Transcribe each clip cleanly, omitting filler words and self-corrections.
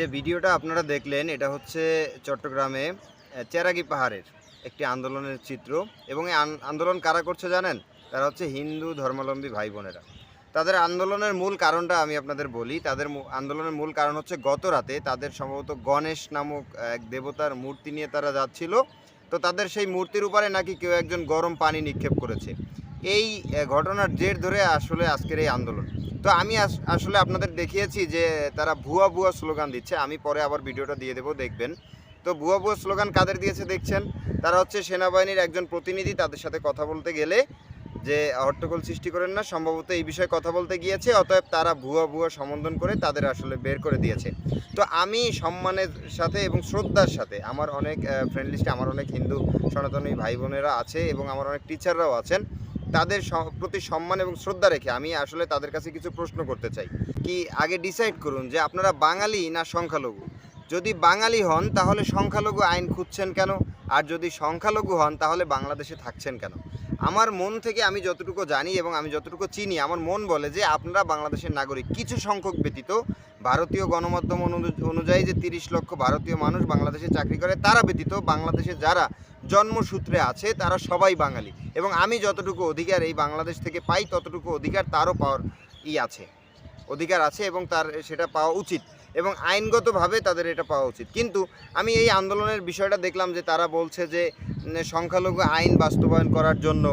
যে ভিডিওটা আপনারা দেখলেন এটা হচ্ছে চট্টগ্রামে চেরাগি পাহাড়ের একটি আন্দোলনের চিত্র এবং এই আন্দোলন কারা করছে জানেন? তারা হচ্ছে হিন্দু ধর্মাবলম্বী ভাই বোনেরা। তাদের আন্দোলনের মূল কারণটা আমি আপনাদের বলি। তাদের আন্দোলনের মূল কারণ হচ্ছে গত রাতে তাদের সম্ভবত গণেশ নামক এক দেবতার মূর্তি নিয়ে তারা যাচ্ছিল। তো তাদের সেই মূর্তির উপরে নাকি কেউ একজন গরম পানি নিক্ষেপ করেছে। এই ঘটনার জের ধরে আসলে আজকের এই আন্দোলন। তো আমি আসলে আপনাদের দেখিয়েছি যে তারা ভুয়া ভুয়া স্লোগান দিচ্ছে। আমি পরে আবার ভিডিওটা দিয়ে দেবো, দেখবেন। তো ভুয়া ভুয়া স্লোগান কাদের দিয়েছে দেখছেন? তারা হচ্ছে সেনাবাহিনীর একজন প্রতিনিধি, তাদের সাথে কথা বলতে গেলে যে হট্টগোল সৃষ্টি করেন না, সম্ভবত এই বিষয়ে কথা বলতে গিয়েছে, অতএব তারা ভুয়া ভুয়া সম্বোধন করে তাদের আসলে বের করে দিয়েছে। তো আমি সম্মানের সাথে এবং শ্রদ্ধার সাথে, আমার অনেক ফ্রেন্ড লিস্টে আমার অনেক হিন্দু সনাতনী ভাই বোনেরা আছে এবং আমার অনেক টিচাররাও আছেন, তাদের প্রতি সম্মান এবং শ্রদ্ধা রেখে আমি আসলে তাদের কাছে কিছু প্রশ্ন করতে চাই। কি আগে ডিসাইড করুন যে আপনারা বাঙালি না সংখ্যালঘু। যদি বাঙালি হন তাহলে সংখ্যালঘু আইন খুঁজছেন কেন? আর যদি সংখ্যালঘু হন তাহলে বাংলাদেশে থাকছেন কেন? আমার মন থেকে আমি যতটুকু জানি এবং আমি যতটুকু চিনি, আমার মন বলে যে আপনারা বাংলাদেশের নাগরিক। কিছু সংখ্যক ব্যতীত ভারতীয় গণমাধ্যম অনুযায়ী যে 30 লক্ষ ভারতীয় মানুষ বাংলাদেশে চাকরি করে, তারা ব্যতীত বাংলাদেশে যারা জন্মসূত্রে আছে তারা সবাই বাঙালি। এবং আমি যতটুকু অধিকার এই বাংলাদেশ থেকে পাই ততটুকু অধিকার তারও পাওয়ার অধিকার আছে এবং তার সেটা পাওয়া উচিত এবং আইনগতভাবে তাদের এটা পাওয়া উচিত। কিন্তু আমি এই আন্দোলনের বিষয়টা দেখলাম যে তারা বলছে যে সংখ্যালঘু আইন বাস্তবায়ন করার জন্য।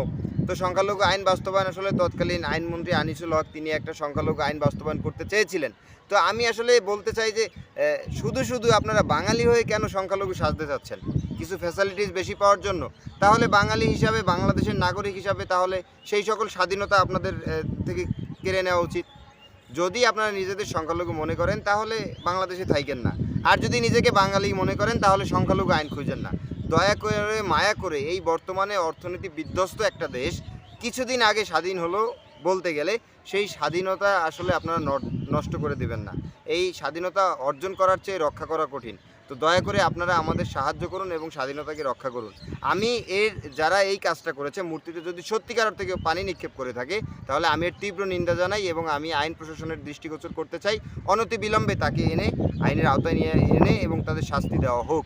তো সংখ্যালঘু আইন বাস্তবায়ন আসলে তৎকালীন আইনমন্ত্রী আনিসুল হক তিনি একটা সংখ্যালঘু আইন বাস্তবায়ন করতে চেয়েছিলেন। তো আমি আসলে বলতে চাই যে শুধু আপনারা বাঙালি হয়ে কেন সংখ্যালঘু সাজতে চাচ্ছেন? কিছু ফ্যাসিলিটিস বেশি পাওয়ার জন্য? তাহলে বাঙালি হিসাবে, বাংলাদেশের নাগরিক হিসাবে তাহলে সেই সকল স্বাধীনতা আপনাদের থেকে কেড়ে নেওয়া উচিত। যদি আপনারা নিজেদের সংখ্যালঘু মনে করেন তাহলে বাংলাদেশে থাইকেন না, আর যদি নিজেকে বাঙালি মনে করেন তাহলে সংখ্যালঘু আইন খুঁজেন না। দয়া করে, মায়া করে, এই বর্তমানে অর্থনীতি বিধ্বস্ত একটা দেশ কিছুদিন আগে স্বাধীন হলো বলতে গেলে, সেই স্বাধীনতা আসলে আপনারা নষ্ট করে দেবেন না। এই স্বাধীনতা অর্জন করার চেয়ে রক্ষা করা কঠিন। তো দয়া করে আপনারা আমাদের সাহায্য করুন এবং স্বাধীনতাকে রক্ষা করুন। আমি যারা এই কাজটা করেছে, মূর্তিতে যদি সত্যিকার অর্থে কেউ পানি নিক্ষেপ করে থাকে তাহলে আমি এর তীব্র নিন্দা জানাই এবং আমি আইন প্রশাসনের দৃষ্টিগোচর করতে চাই। অনতিবিলম্বে তাকে আইনের আওতায় নিয়ে এনে এবং তাদের শাস্তি দেওয়া হোক।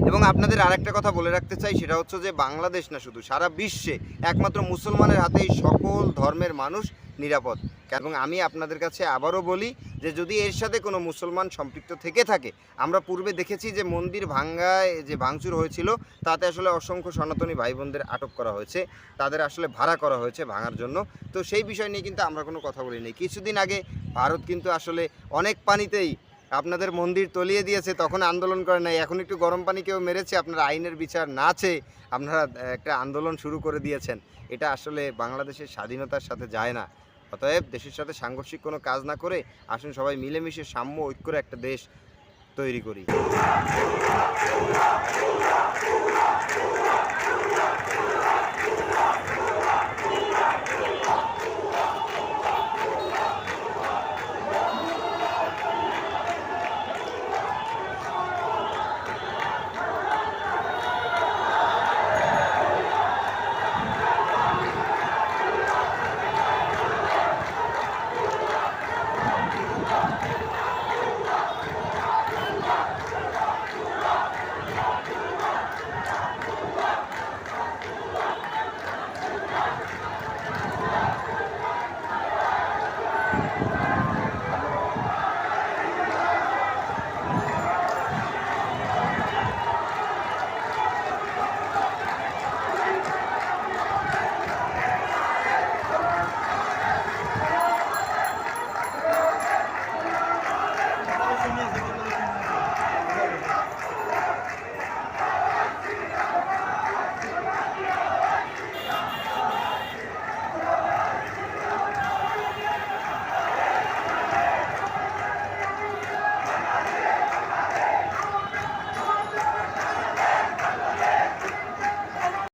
এবং আপনাদের আরেকটা কথা বলে রাখতে চাই, সেটা হচ্ছে যে বাংলাদেশ না, শুধু সারা বিশ্বে একমাত্র মুসলমানের হাতেই সকল ধর্মের মানুষ নিরাপদ। এবং আমি আপনাদের কাছে আবারও বলি যে যদি এর সাথে কোনো মুসলমান সম্পৃক্ত থেকে থাকে, আমরা পূর্বে দেখেছি যে মন্দির ভাঙ্গায় যে ভাঙচুর হয়েছিল তাতে আসলে অসংখ্য সনাতনী ভাই বোনদের আটক করা হয়েছে, তাদের আসলে ভাড়া করা হয়েছে ভাঙার জন্য। তো সেই বিষয় নিয়ে কিন্তু আমরা কোনো কথা বলিনি। কিছুদিন আগে ভারত কিন্তু আসলে অনেক পানিতেই আপনাদের মন্দির তলিয়ে দিয়েছে, তখন আন্দোলন করে নাই। এখন একটু গরম পানি কেউ মেরেছে, আপনারা আইনের বিচার না চেয়ে আপনারা একটা আন্দোলন শুরু করে দিয়েছেন। এটা আসলে বাংলাদেশের স্বাধীনতার সাথে যায় না। অতএব দেশের সাথে সাংঘর্ষিক কোনো কাজ না করে আসুন সবাই মিলেমিশে সাম্য ঐক্যের একটা দেশ তৈরি করি।